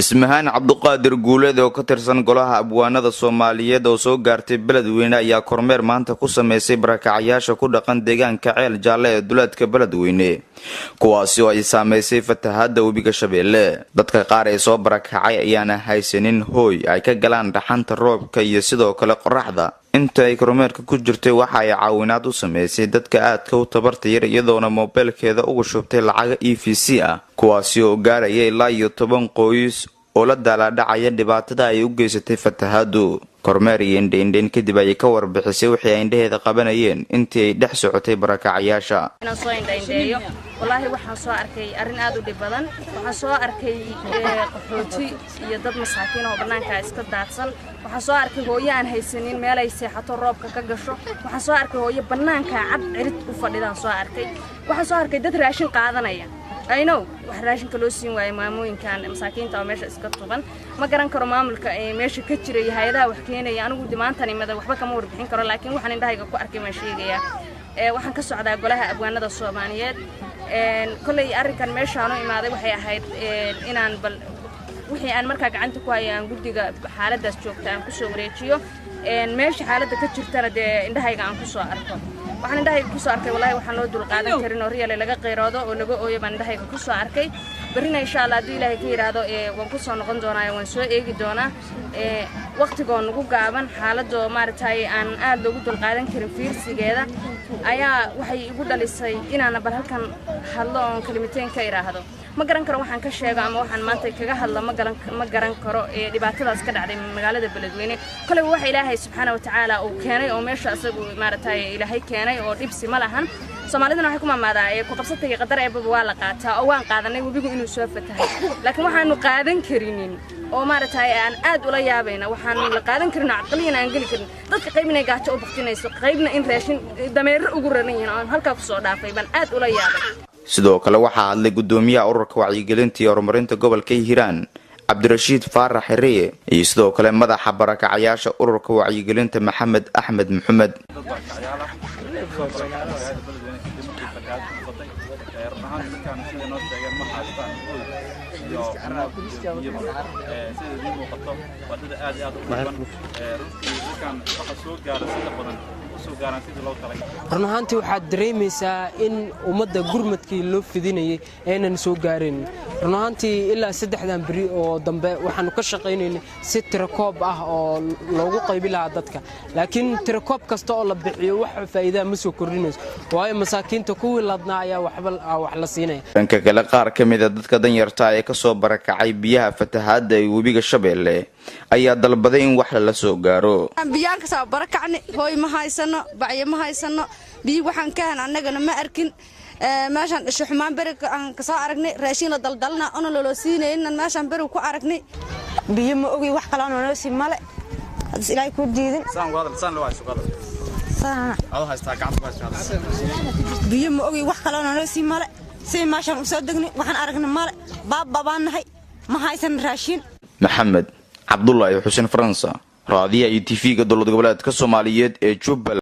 ismahaan cabduqaadir guuleed oo ka tirsan golaha abwaanada Soomaaliyeed oo soo gaartay Beledweyne ayaa kormeer maanta ku sameysay barakacayaasha ku dhaqan deegaanka Ceel Jaalle ee duleedka Beledweyne kuwaasi oo ay saameysay fatahaada webiga Shabeelle. Dadka qaar ee soo barakacay ayaana haysanin hooy ay ka galaan dhaxanta roobka iyo sidoo kale qoraxda. inta ay kormeerka ku jirtay waxa ay caawinaad u sameysay dadka aadka u tabarta yar iyadoona mobilkeeda ugu shubtay lacag EFC ah kuwaasi oo gaarayay ilaa 10 qoys oo la daaladhacaya dhibaatada ay u geysatay fatahaadu. kormeer iyo indheyn kadib ay ka warbixisay wixii ay indheheeda qabanayeen intii ay dhex socotay barakacayaasha. والله waxaan soo arkay arin aad u dhib badan waxaan soo arkay qaxooti iyo dad masaakiin oo banaanka iska daadsan waxaan soo arkay hooyo aan haysanin meel ay seexato roobka ka gasho waxaan soo arkay hooyo banaanka cad cirid u fadhidaan soo arkay waxaan soo arkay dad raashin qaadanaya I know wax raashin ka loo siin waayay maamooyinkan masaakiinta oo meesha iska tuban ma garan karo maamulka ee meesha ka jiray hay'adaha wax keenaya anigu dimaantan imada waxba kama warbixin karo laakiin waxaan indhahayga ku arkay ma sheegaya waxaan ka socdaa golaha abwaanada Soomaaliyeed كلي أركان ماشانو إمادة وحي أحد إنان بل وحي أن مركا gacanta ku hayaan guddiga xaaladaas joogta aan ku soo wareejiyo meesha xaaladda ka jirtana indhahayga aan ku soo arko waxaan indhahayga ku soo arkay wallahi waxaan loo dul qaadan karin oo riyal laga qeyroodo oo laga ooyo baan indhahayga ku soo arkay barina insha Allah hadii Ilaahay ka yiraahdo waan ku soo noqon doonaa waan soo eegi doonaa waqtigoon ugu gaaban xaaladda maartay aan aad loogu dul qaadan karin fiirsigeeda ayaa waxay igu dhalisay inaan bal halkan hadlo oo kalimateen ka iraahdo ma garan karo waxaan ka sheego ama waxaan maanta kaga hadlo ma garan karo dhibaatadaas ka dhacday magaalada Beledweyne kale waxa Ilaahay subhanahu wa ta'ala uu keenay oo meesha asagu maartay Ilaahay keenay oo dhibsi ma lahan Soomaalidana waxay ku maamaadaa ku qabsatay qadar ee baba waa la qaataa oo waan qaadanay webigu inuu soo fatahay laakiin waxaanu qaadan karinin oo maartay aan aad ula yaabayna waxaan la qaadan karin aqliyan aan gali karin dadka qaybna gaajo u baqtinayso qaybna in raashin dameer ugu raran yihiin halka ku soo dhaafay ban aad ula yaabay sidoo kale waxa hadlay gudoomiyaha ururka wacyigelinta iyo horumarinta gobolka Hiiraan Cabdirashiid Faarax Xiriye iyo sidoo kale madaxa barakacayaasha ururka wacyigelinta Maxamed Axmed Maxamed runaantii waxaad dareemaysaa in ummadda gurmadkii loo fidinayay aynan soo gaarin runaantii ilaa 3 bari oo dambe waxaanu ka shaqaynaynay si tirakoob ah oo loogu qaybi lahaa dadka laakiin tirakoob kasta oo la bixiyo wax faa'iido ma soo kordhinayso waayo masaakiinta kuwii ladnaa ayaa wax la siinaya dhanka kale qaar ka mid ah dadka danyarta ee ka soo barakacay biyaha fatahaada ee webiga Shabeelle ayaa dalbaday in wax la soo gaaro biyaan ka soo barakacni hooy ma haysano bacyo ma haysano biyo waxaan ka han annagana ma arkin meeshan xumaan bari aan ka soo aragnay raashin la daldalna oo loo siinayna meeshan bari ku aragnay biyo ma ogi wax kale oo noo si male hadii Ilaahay ku diidin biyo ma ogi wax kale oo noo si male si meeshan u soo degnay waxaan aragnay male baabanahay ma haysan raashin Maxamed Abdullahi Xuseen Faransa raadiyaha TV-ga dowladda goboleedka Soomaaliyeed ee Jubbal